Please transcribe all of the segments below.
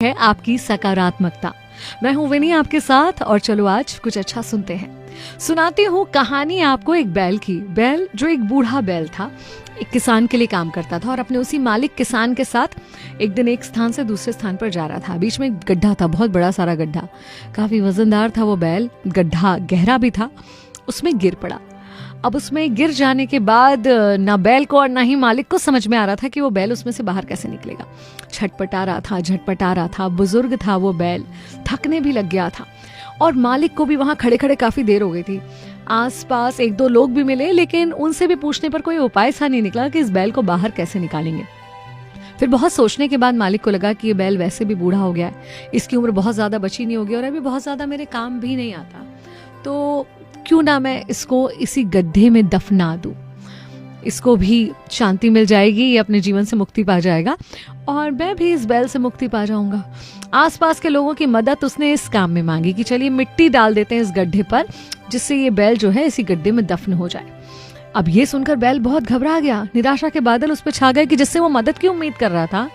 है आपकी सकारात्मकता। मैं हूं विनी आपके साथ और चलो आज कुछ अच्छा सुनते हैं। सुनाती हूँ कहानी आपको एक बैल की। बैल जो एक बूढ़ा बैल था, एक किसान के लिए काम करता था और अपने उसी मालिक किसान के साथ एक दिन एक स्थान से दूसरे स्थान पर जा रहा था। बीच में एक गड्ढा था, बहुत बड़ा सारा गड्ढा, काफी वजनदार था वो बैल। गड्ढा गहरा भी था, उसमें गिर पड़ा। अब उसमें गिर जाने के बाद ना बैल को और ना ही मालिक को समझ में आ रहा था कि वो बैल उसमें से बाहर कैसे निकलेगा। छटपटा रहा था, झटपटा रहा था। बुजुर्ग था वो बैल, थकने भी लग गया था और मालिक को भी वहां खड़े खड़े काफी देर हो गई थी। आसपास एक दो लोग भी मिले, लेकिन उनसे भी पूछने पर कोई उपाय सा नहीं निकला कि इस बैल को बाहर कैसे निकालेंगे। फिर बहुत सोचने के बाद मालिक को लगा कि ये बैल वैसे भी बूढ़ा हो गया है, इसकी उम्र बहुत ज्यादा बची नहीं होगी और अभी बहुत ज्यादा मेरे काम भी नहीं आता, तो क्यों ना मैं इसको इसी गड्ढे में दफना दूं। इसको भी शांति मिल जाएगी, ये अपने जीवन से मुक्ति पा जाएगा और मैं भी इस बैल से मुक्ति पा जाऊंगा। आसपास के लोगों की मदद उसने इस काम में मांगी कि चलिए मिट्टी डाल देते हैं इस गड्ढे पर, जिससे ये बैल जो है इसी गड्ढे में दफन हो जाए। अब ये सुनकर बैल बहुत घबरा गया, निराशा के बादल उस पर छा गए कि जिससे वो मदद की उम्मीद कर रहा था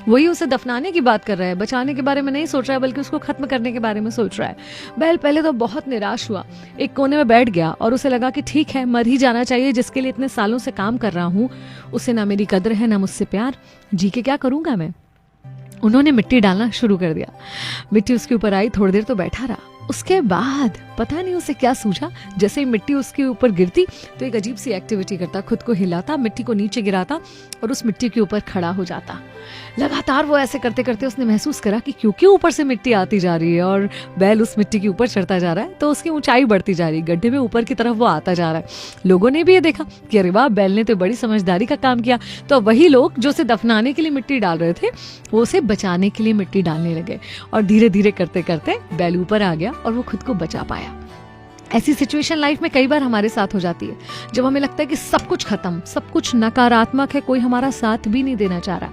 वही उसे दफनाने की बात कर रहा है। बचाने के बारे में नहीं सोच रहा है, बल्कि उसको खत्म करने के बारे में सोच रहा है। बैल पहले तो बहुत निराश हुआ, एक कोने में बैठ गया और उसे लगा कि ठीक है, मर ही जाना चाहिए। जिसके लिए इतने सालों से काम कर रहा हूँ उसे ना मेरी कदर है ना मुझसे प्यार, जी के क्या करूंगा मैं। उन्होंने मिट्टी डालना शुरू कर दिया। मिट्टी उसके ऊपर आई, थोड़ी देर तो बैठा रहा। उसके बाद पता नहीं उसे क्या सूझा, जैसे ही मिट्टी उसके ऊपर गिरती तो एक अजीब सी एक्टिविटी करता, खुद को हिलाता, मिट्टी को नीचे गिराता और उस मिट्टी के ऊपर खड़ा हो जाता। लगातार वो ऐसे करते करते उसने महसूस करा कि क्योंकि ऊपर से मिट्टी आती जा रही है और बैल उस मिट्टी के ऊपर चढ़ता जा रहा है, तो उसकी ऊंचाई बढ़ती जा रही है, गड्ढे में ऊपर की तरफ वो आता जा रहा है। लोगों ने भी ये देखा कि अरे वाह, बैल ने तो बड़ी समझदारी का काम किया। तो वही लोग जो उसे दफनाने के लिए मिट्टी डाल रहे थे, वो उसे बचाने के लिए मिट्टी डालने लगे और धीरे धीरे करते करते बैल ऊपर आ गया और वो खुद को बचा पाया। ऐसी सिचुएशन लाइफ में कई बार हमारे साथ हो जाती है, जब हमें लगता है कि सब कुछ खत्म, सब कुछ नकारात्मक है, कोई हमारा साथ भी नहीं देना चाह रहा।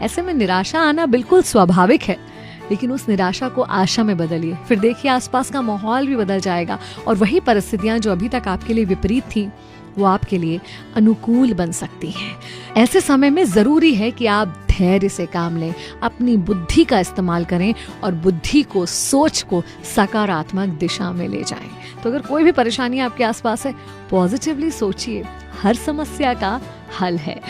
ऐसे में निराशा आना बिल्कुल स्वाभाविक है, लेकिन उस निराशा को आशा में बदलिए। फिर देखिए आसपास का माहौल भी बदल जाएगा और वही परिस्थितियां जो अभी तक आपके लिए विपरीत थी वो आपके लिए अनुकूल बन सकती हैं। ऐसे समय में जरूरी है कि आप धैर्य से काम लें, अपनी बुद्धि का इस्तेमाल करें और बुद्धि को, सोच को सकारात्मक दिशा में ले जाएं। तो अगर कोई भी परेशानी आपके आसपास है, पॉजिटिवली सोचिए, हर समस्या का हल है।